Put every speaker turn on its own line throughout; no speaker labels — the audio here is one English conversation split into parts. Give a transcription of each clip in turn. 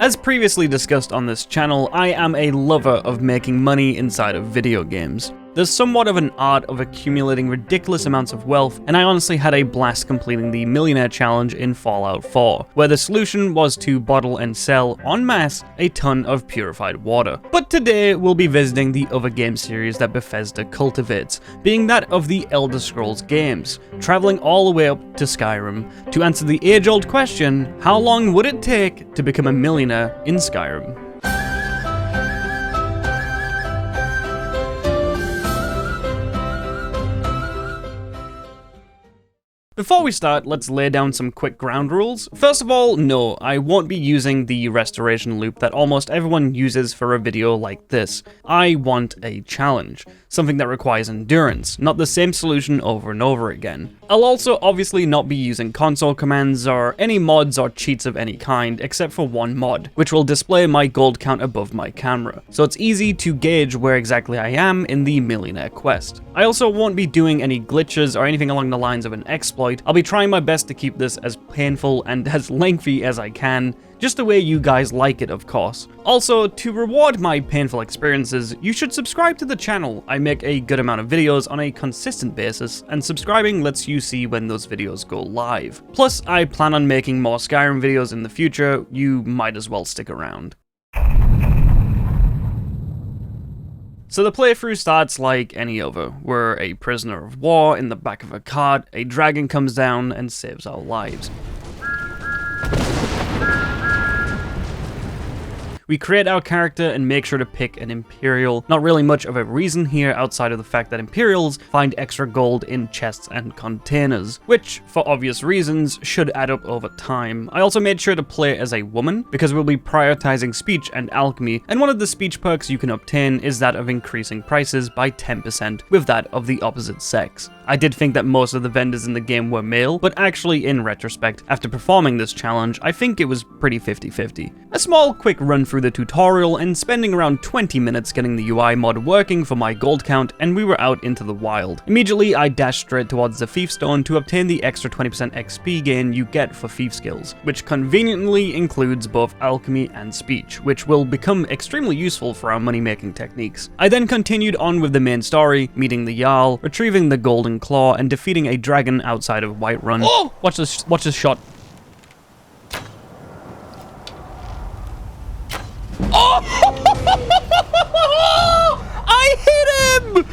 As previously discussed on this channel, I am a lover of making money inside of video games. There's somewhat of an art of accumulating ridiculous amounts of wealth, and I honestly had a blast completing the Millionaire challenge in Fallout 4, where the solution was to bottle and sell en masse a ton of purified water. But today we'll be visiting the other game series that Bethesda cultivates, being that of the Elder Scrolls games, traveling all the way up to Skyrim to answer the age-old question, how long would it take to become a millionaire in Skyrim? Before we start, let's lay down some quick ground rules. First of all, no, I won't be using the restoration loop that almost everyone uses for a video like this. I want a challenge, something that requires endurance, not the same solution over and over again. I'll also obviously not be using console commands or any mods or cheats of any kind, except for one mod, which will display my gold count above my camera, so it's easy to gauge where exactly I am in the Millionaire quest. I also won't be doing any glitches or anything along the lines of an exploit. I'll be trying my best to keep this as painful and as lengthy as I can, just the way you guys like it, of course. Also, to reward my painful experiences, you should subscribe to the channel. I make a good amount of videos on a consistent basis, and subscribing lets you see when those videos go live. Plus, I plan on making more Skyrim videos in the future. You might as well stick around. So the playthrough starts like any other. We're a prisoner of war in the back of a cart, a dragon comes down and saves our lives. We create our character and make sure to pick an Imperial. Not really much of a reason here outside of the fact that Imperials find extra gold in chests and containers, which, for obvious reasons, should add up over time. I also made sure to play as a woman, because we'll be prioritizing speech and alchemy, and one of the speech perks you can obtain is that of increasing prices by 10% with that of the opposite sex. I did think that most of the vendors in the game were male, but actually in retrospect, after performing this challenge, I think it was pretty 50-50. A small quick run through the tutorial and spending around 20 minutes getting the UI mod working for my gold count, and we were out into the wild. Immediately I dashed straight towards the Thief Stone to obtain the extra 20% XP gain you get for thief skills, which conveniently includes both alchemy and speech, which will become extremely useful for our money making techniques. I then continued on with the main story, meeting the Jarl, retrieving the golden claw, and defeating a dragon outside of Whiterun. Oh! Watch this shot. Oh! I hit him!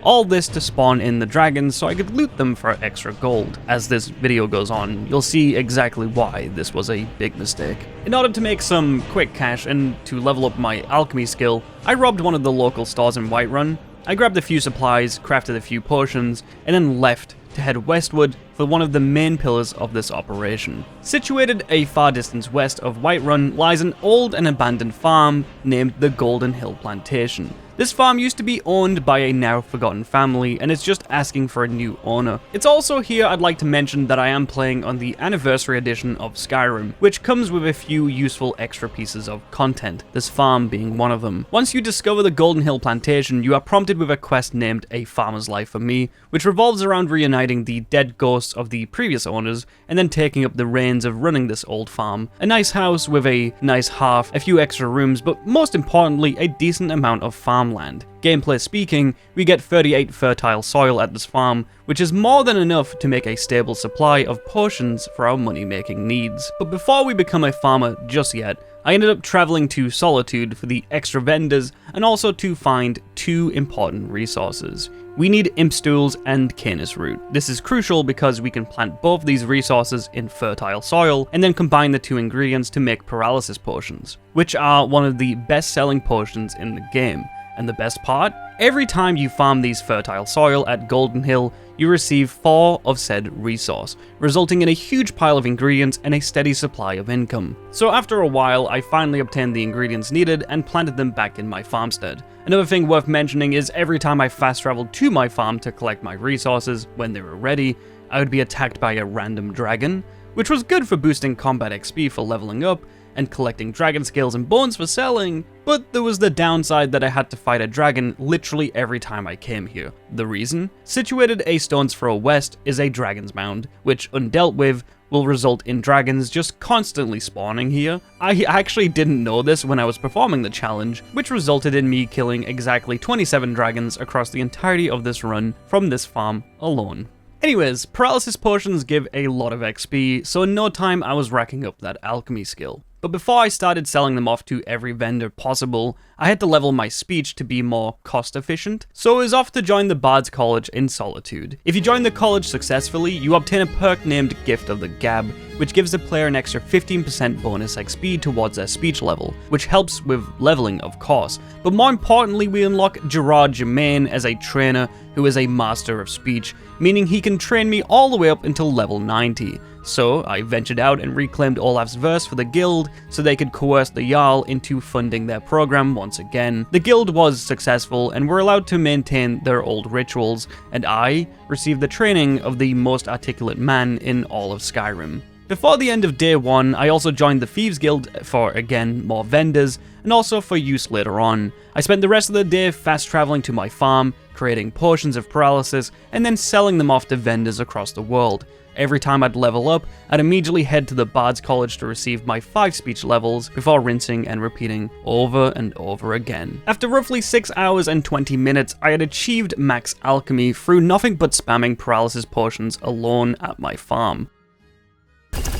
All this to spawn in the dragons so I could loot them for extra gold. As this video goes on, you'll see exactly why this was a big mistake. In order to make some quick cash and to level up my alchemy skill, I robbed one of the local stores in Whiterun. I grabbed a few supplies, crafted a few potions, and then left to head westward for one of the main pillars of this operation. Situated a far distance west of Whiterun lies an old and abandoned farm named the Golden Hill Plantation. This farm used to be owned by a now forgotten family and is just asking for a new owner. It's also here I'd like to mention that I am playing on the anniversary edition of Skyrim, which comes with a few useful extra pieces of content, this farm being one of them. Once you discover the Golden Hill Plantation, you are prompted with a quest named A Farmer's Life for Me, which revolves around reuniting the dead ghosts of the previous owners and then taking up the reins of running this old farm. A nice house with a nice hearth, a few extra rooms, but most importantly, a decent amount of farmland. Gameplay speaking, we get 38 fertile soil at this farm, which is more than enough to make a stable supply of potions for our money-making needs. But before we become a farmer just yet, I ended up traveling to Solitude for the extra vendors and also to find two important resources. We need imp stools and canis root. This is crucial because we can plant both these resources in fertile soil and then combine the two ingredients to make paralysis potions, which are one of the best-selling potions in the game. And the best part? Every time you farm these fertile soil at Golden Hill, you receive 4 of said resource, resulting in a huge pile of ingredients and a steady supply of income. So after a while, I finally obtained the ingredients needed and planted them back in my farmstead. Another thing worth mentioning is every time I fast traveled to my farm to collect my resources when they were ready, I would be attacked by a random dragon, which was good for boosting combat XP for leveling up, and collecting dragon scales and bones for selling, but there was the downside that I had to fight a dragon literally every time I came here. The reason? Situated a stone's throw west is a dragon's mound, which undealt with will result in dragons just constantly spawning here. I actually didn't know this when I was performing the challenge, which resulted in me killing exactly 27 dragons across the entirety of this run from this farm alone. Anyways, paralysis potions give a lot of XP, so in no time I was racking up that alchemy skill. But before I started selling them off to every vendor possible, I had to level my speech to be more cost efficient, so I was off to join the Bard's College in Solitude. If you join the college successfully, you obtain a perk named Gift of the Gab, which gives the player an extra 15% bonus XP towards their speech level, which helps with leveling of course. But more importantly, we unlock Gerard Germain as a trainer who is a master of speech, meaning he can train me all the way up until level 90. So I ventured out and reclaimed Olaf's verse for the guild so they could coerce the Jarl into funding their program once again. The guild was successful and were allowed to maintain their old rituals, and I received the training of the most articulate man in all of Skyrim. Before the end of day 1, I also joined the Thieves Guild for, again, more vendors, and also for use later on. I spent the rest of the day fast traveling to my farm, creating potions of paralysis, and then selling them off to vendors across the world. Every time I'd level up, I'd immediately head to the Bard's College to receive my 5 speech levels before rinsing and repeating over and over again. After roughly 6 hours and 20 minutes, I had achieved max alchemy through nothing but spamming paralysis potions alone at my farm.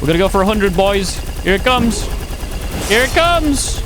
We're gonna go for 100, boys. Here it comes. Here it comes.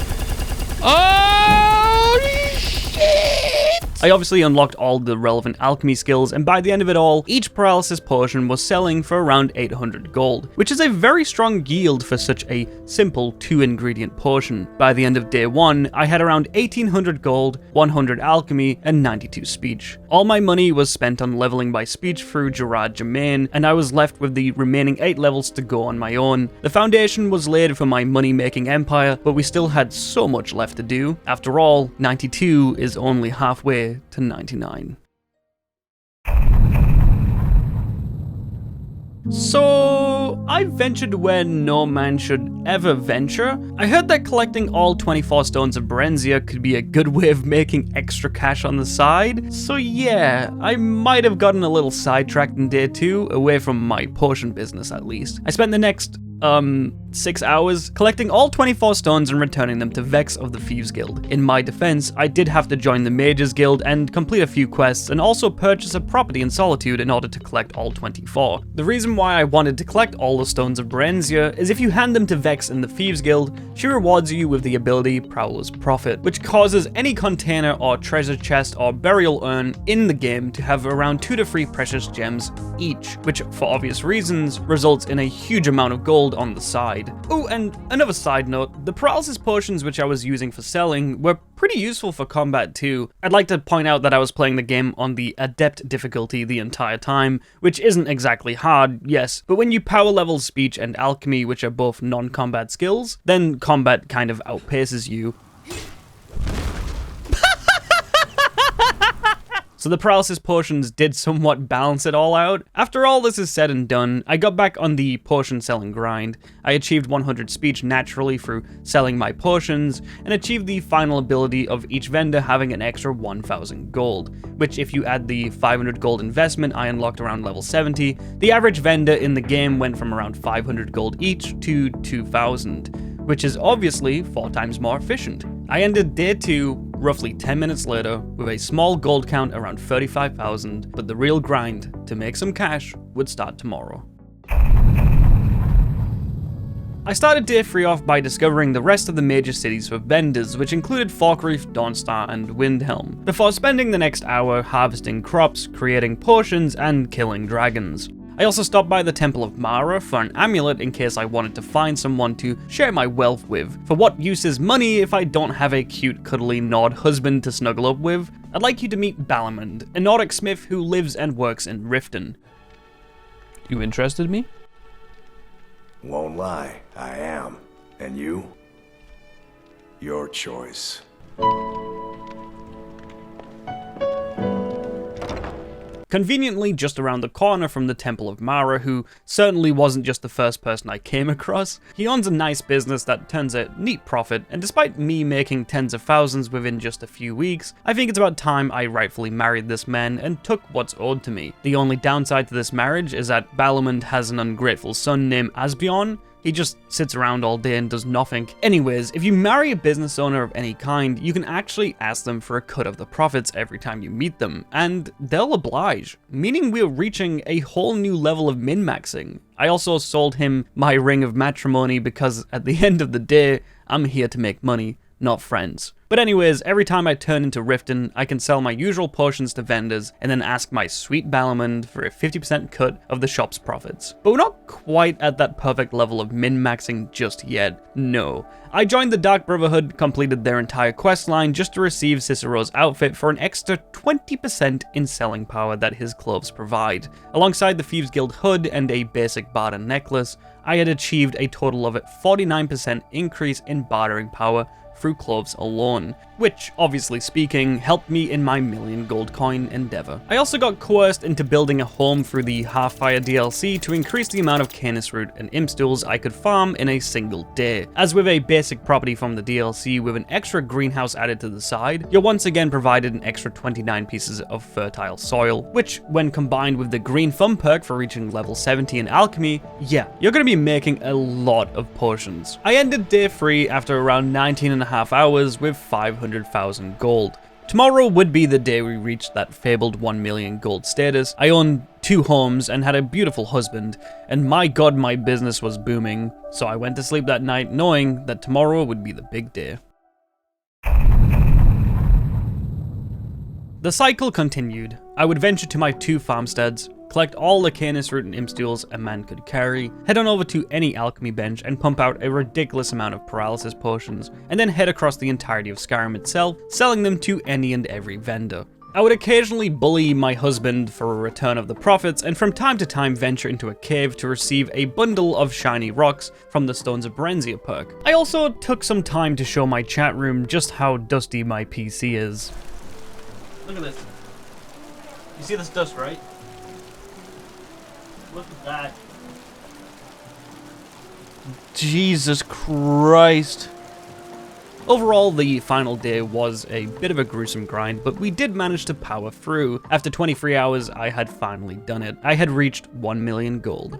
Oh, shit! I obviously unlocked all the relevant alchemy skills, and by the end of it all, each paralysis potion was selling for around 800 gold, which is a very strong yield for such a simple 2-ingredient potion. By the end of day 1, I had around 1800 gold, 100 alchemy, and 92 speech. All my money was spent on leveling my speech through Gerard Germain, and I was left with the remaining 8 levels to go on my own. The foundation was laid for my money-making empire, but we still had so much left to do. After all, 92 is only halfway to 99. So, I ventured where no man should ever venture. I heard that collecting all 24 stones of Brenzia could be a good way of making extra cash on the side. So yeah, I might have gotten a little sidetracked in day 2, away from my potion business at least. I spent the next 6 hours collecting all 24 stones and returning them to Vex of the Thieves Guild. In my defense, I did have to join the Mages Guild and complete a few quests, and also purchase a property in Solitude in order to collect all 24. The reason why I wanted to collect all the stones of Brenzia is if you hand them to Vex in the Thieves Guild, she rewards you with the ability Prowler's Profit, which causes any container or treasure chest or burial urn in the game to have around 2 to 3 precious gems each, which for obvious reasons results in a huge amount of gold on the side. Oh, and another side note, the paralysis potions which I was using for selling were pretty useful for combat too. I'd like to point out that I was playing the game on the Adept difficulty the entire time, which isn't exactly hard, yes, but when you power level speech and alchemy, which are both non-combat skills, then combat kind of outpaces you. So the paralysis potions did somewhat balance it all out. After all this is said and done, I got back on the potion selling grind. I achieved 100 speech naturally through selling my potions, and achieved the final ability of each vendor having an extra 1000 gold, which if you add the 500 gold investment I unlocked around level 70, the average vendor in the game went from around 500 gold each to 2000, which is obviously 4 times more efficient. I ended day 2 roughly 10 minutes later with a small gold count around 35,000, but the real grind to make some cash would start tomorrow. I started day 3 off by discovering the rest of the major cities for vendors, which included Falkreath, Dawnstar, and Windhelm, before spending the next hour harvesting crops, creating potions, and killing dragons. I also stopped by the Temple of Mara for an amulet in case I wanted to find someone to share my wealth with. For what use is money if I don't have a cute, cuddly Nord husband to snuggle up with? I'd like you to meet Balamund, a Nordic smith who lives and works in Riften. You interested me?
Won't lie, I am. And you? Your choice.
conveniently just around the corner from the Temple of Mara, who certainly wasn't just the first person I came across. He owns a nice business that turns a neat profit, and despite me making tens of thousands within just a few weeks, I think it's about time I rightfully married this man and took what's owed to me. The only downside to this marriage is that Balamund has an ungrateful son named Asbion. He just sits around all day and does nothing. Anyways, if you marry a business owner of any kind, you can actually ask them for a cut of the profits every time you meet them, and they'll oblige, meaning we're reaching a whole new level of min-maxing. I also sold him my ring of matrimony because at the end of the day, I'm here to make money, not friends. But anyways, every time I turn into Riften, I can sell my usual potions to vendors and then ask my sweet Balamund for a 50% cut of the shop's profits. But we're not quite at that perfect level of min-maxing just yet, no. I joined the Dark Brotherhood, completed their entire quest line just to receive Cicero's outfit for an extra 20% in selling power that his clothes provide. Alongside the Thieves Guild hood and a basic barter necklace, I had achieved a total of a 49% increase in bartering power through clothes alone, which, obviously speaking, helped me in my million gold coin endeavor. I also got coerced into building a home through the Half-Fire DLC to increase the amount of Canis Root and Imp Stools I could farm in a single day. As with a basic property from the DLC with an extra greenhouse added to the side, you're once again provided an extra 29 pieces of fertile soil, which, when combined with the green thumb perk for reaching level 70 in alchemy, yeah, you're gonna be making a lot of potions. I ended day 3 after around 19.5 hours with 500,000 gold. Tomorrow would be the day we reached that fabled 1 million gold status. I owned 2 homes and had a beautiful husband, and my god, my business was booming, so I went to sleep that night knowing that tomorrow would be the big day. The cycle continued. I would venture to my 2 farmsteads, collect all the Canis Root and Imp Stools a man could carry, head on over to any alchemy bench and pump out a ridiculous amount of paralysis potions, and then head across the entirety of Skyrim itself, selling them to any and every vendor. I would occasionally bully my husband for a return of the profits, and from time to time venture into a cave to receive a bundle of shiny rocks from the Stones of Brenzia perk. I also took some time to show my chat room just how dusty my PC is. Look at this. You see this dust, right? Look at that. Jesus Christ. Overall, the final day was a bit of a gruesome grind, but we did manage to power through. After 23 hours, I had finally done it. I had reached 1 million gold.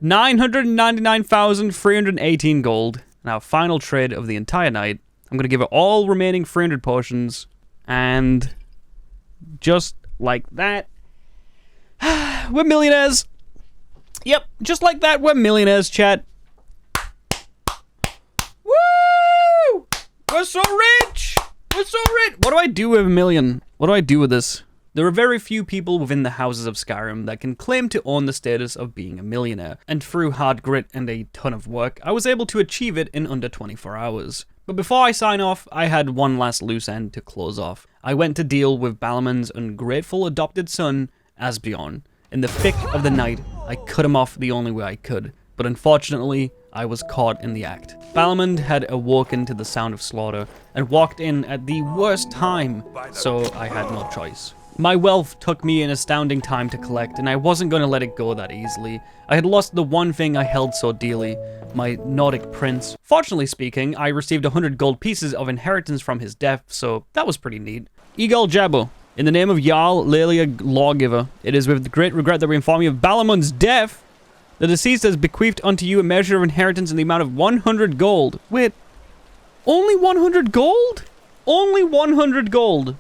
999,318 gold. And our final trade of the entire night. I'm going to give it all remaining 300 potions. And just like that, we're millionaires. Yep, just like that, we're millionaires, chat. Woo! We're so rich! We're so rich! What do I do with a million? What do I do with this? There are very few people within the houses of Skyrim that can claim to own the status of being a millionaire, and through hard grit and a ton of work, I was able to achieve it in under 24 hours. But before I sign off, I had one last loose end to close off. I went to deal with Balamund's ungrateful adopted son, Asbion. In the thick of the night, I cut him off the only way I could, but unfortunately, I was caught in the act. Balamund had awoken to the sound of slaughter and walked in at the worst time, so I had no choice. My wealth took me an astounding time to collect, and I wasn't going to let it go that easily. I had lost the one thing I held so dearly, my Nordic prince. Fortunately speaking, I received 100 gold pieces of inheritance from his death, so that was pretty neat. Itsjabo. In the name of Jarl Lelia Lawgiver, it is with great regret that we inform you of Balamund's death. The deceased has bequeathed unto you a measure of inheritance in the amount of 100 gold. Wait, only 100 gold? Only 100 gold.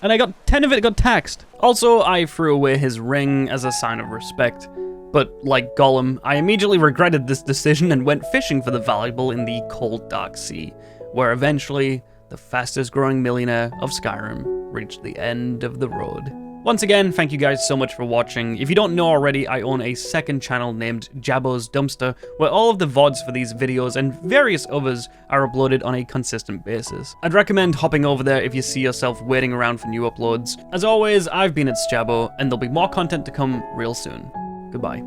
And I got 10 of it got taxed. Also, I threw away his ring as a sign of respect. But like Gollum, I immediately regretted this decision and went fishing for the valuable in the cold, dark sea, where eventually, the fastest growing millionaire of Skyrim reached the end of the road. Once again, thank you guys so much for watching. If you don't know already, I own a second channel named Jabo's Dumpster, where all of the VODs for these videos and various others are uploaded on a consistent basis. I'd recommend hopping over there if you see yourself waiting around for new uploads. As always, I've been Itsjabo, and there'll be more content to come real soon. Goodbye.